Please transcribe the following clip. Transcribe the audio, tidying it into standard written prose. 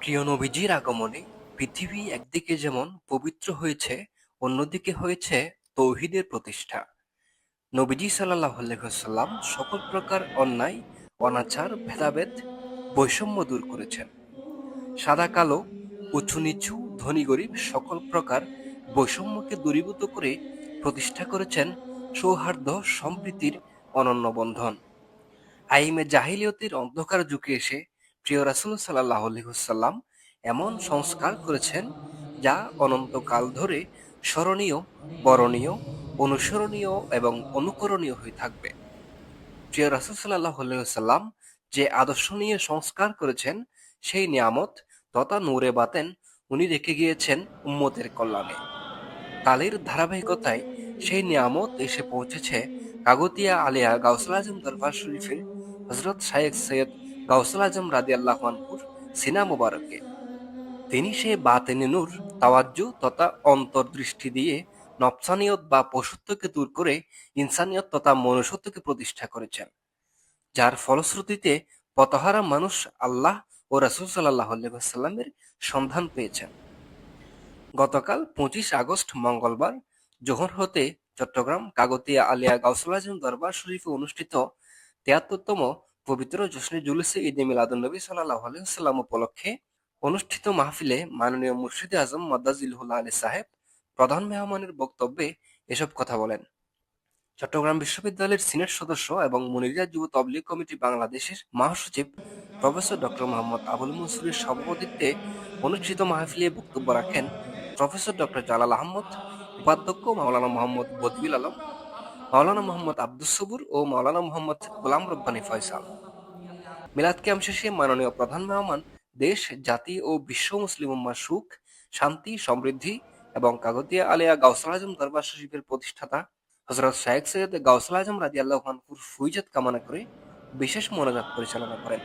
প্রিয় নবীজির আগমনে পৃথিবী একদিকে যেমন পবিত্র হয়েছে, অন্যদিকে হয়েছে তৌহিদের প্রতিষ্ঠা। নবীজি সাল্লাল্লাহু আলাইহি ওয়াসাল্লাম সকল প্রকার অন্যায়, অনাচার, ভেদাভেদ, বৈষম্য দূর করেছেন। সাদা কালো, উঁচু নিচু, ধনী গরিব সকল প্রকার বৈষম্যকে দূরীভূত করে প্রতিষ্ঠা করেছেন সৌহার্দ্য সম্প্রীতির অনন্য বন্ধন। আইমে জাহিলিয়তের অন্ধকার যুগে এসে প্রিয় রাসূল সাল্লাল্লাহু আলাইহি ওয়াসাল্লাম এমন সংস্কার করেছেন যা অনন্তকাল ধরে স্মরণীয়, বরণীয়, অনুসরণীয় এবং অনুকরণীয় হয়ে থাকবে। প্রিয় রাসূল সাল্লাল্লাহু আলাইহি ওয়াসাল্লাম যে আদর্শ নিয়ে সংস্কার করেছেন, সেই নিয়ামত তথা নূরে বাতেন উনি রেখে গিয়েছেন উম্মতের কল্যাণে। কালের ধারাবাহিকতায় সেই নিয়ামত এসে পৌঁছেছে কাগতিয়া আলিয়া গাউসুল আজম দরবার শরীফের হযরত শাইখ সৈয়দ গাউসুল আজম রাদিয়াল্লাহু আনহুর সিনা মোবারকে। তিনি সে বাতেনে নূর, তাওয়াজ্জু তথা অন্তর্দৃষ্টি দিয়ে নফসানিয়ত বা পশুত্বকে দূর করে ইনসানিয়ত তথা মনুষ্যত্বকে প্রতিষ্ঠা করেছেন, যার ফলশ্রুতিতে পথহারা মানুষ আল্লাহ ও রাসূল সাল্লাল্লাহু আলাইহি ওয়াসাল্লামের সন্ধান পেয়েছেন। গতকাল ২৫ আগস্ট মঙ্গলবার জোহর হতে চট্টগ্রাম কাগতিয়া আলিয়া গাউসুল আজম দরবার শরীফে অনুষ্ঠিত ৭৩তম পবিত্র জশ্নে জুলুসে ঈদে মিলাদুন্নবী সাল্লাল্লাহু আলাইহি ওয়াসাল্লাম উপলক্ষে অনুষ্ঠিত মাহফিলে মাননীয় মুর্শিদে আজম মাদ্দাজিল্লাহুল আলী সাহেব প্রধান মেহমানের বক্তব্যে এসব কথা বলেন। চট্টগ্রাম বিশ্ববিদ্যালয়ের সিনেট সদস্য এবং মুনিরিয়া যুব তবলিগ কমিটি বাংলাদেশের মহাসচিব প্রফেসর ডক্টর মোহাম্মদ আবুল মনসুরের সভাপতিত্বে অনুষ্ঠিত মাহফিলে বক্তব্য রাখেন প্রফেসর ডক্টর জালাল আহমদ, উপাধ্যক্ষ মাওলানা মোহাম্মদ বদবিল আলম, মাওলানা মোহাম্মদ আব্দুস সবুর ও মাওলানা মোহাম্মদ গোলাম রব্বানী ফয়সাল। মিলাদ ক্যাম্প শেষে মাননীয় প্রধান মেহমান দেশ, জাতি ও বিশ্ব মুসলিম উম্মার সুখ, শান্তি, সমৃদ্ধি এবং কাগতিয়া আলিয়া গাউসুল আজম দরবার শরীফের প্রতিষ্ঠাতা হযরত শাইখ সৈয়দ গাউসুল আজম রাদিয়াল্লাহু আনহুর ফয়িজত কামনা করে বিশেষ মোনাজাত পরিচালনা করেন।